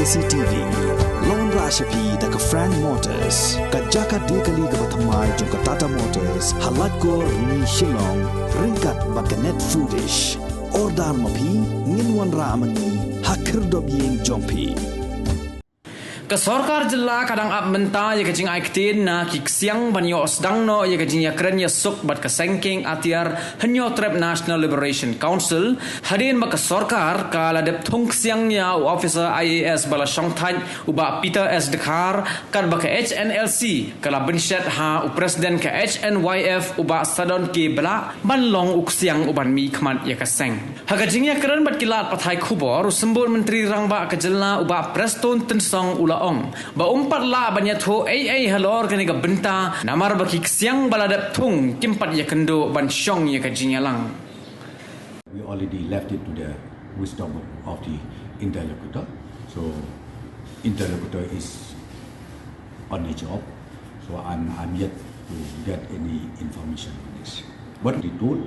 KCTV Lon Rashapi daga Frank Motors kajaka dekali ga bathamai jong Tata Motors halat ko ni Shillong ringkat bakanet foodish ordal mapi nginwan ramani hakir dobyeng jongpi ke sarkar jilla kadang ap menta ye kajing aiktin na kiksiang banyo sedang no ye kajing ya keren ya suk bat ke sengking atiar henyo trap National Liberation Council hadin ba ke sarkar kala dep thong siang ya officer IAS bala shongthai uba Peter S Dekhar kan ba ke HNLC kala binshat ha u president ke HNYF uba sadon ke bala banlong uksiang uban mi khmat ye ka seng ha kajing ya keren bat kilat pathai khubor sembut menteri rangba ke jilla uba preston tensong ula ba umpat la banyak tho ai halor kani ga benta namar ba kiksiang baladap thung kimpat ya kendo ban syong ya kajinyalang. We already left it to the wisdom of the interlocutor. So interlocutor is on the job. So I'm yet to get any information on this. But the tool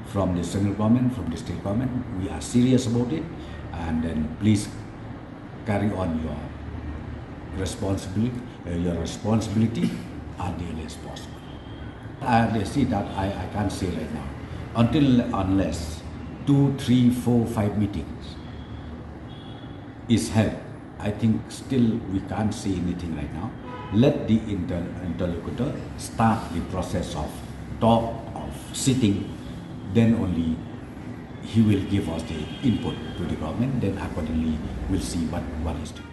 from the central government, from the state government, we are serious about it, and then please carry on your responsibility as daily as possible. They see that I can't say right now. Unless 2, 3, 4, 5 meetings is held, I think still we can't say anything right now. Let the interlocutor start the process of talk, of sitting, then only he will give us the input to the government, then accordingly we'll see what is to be.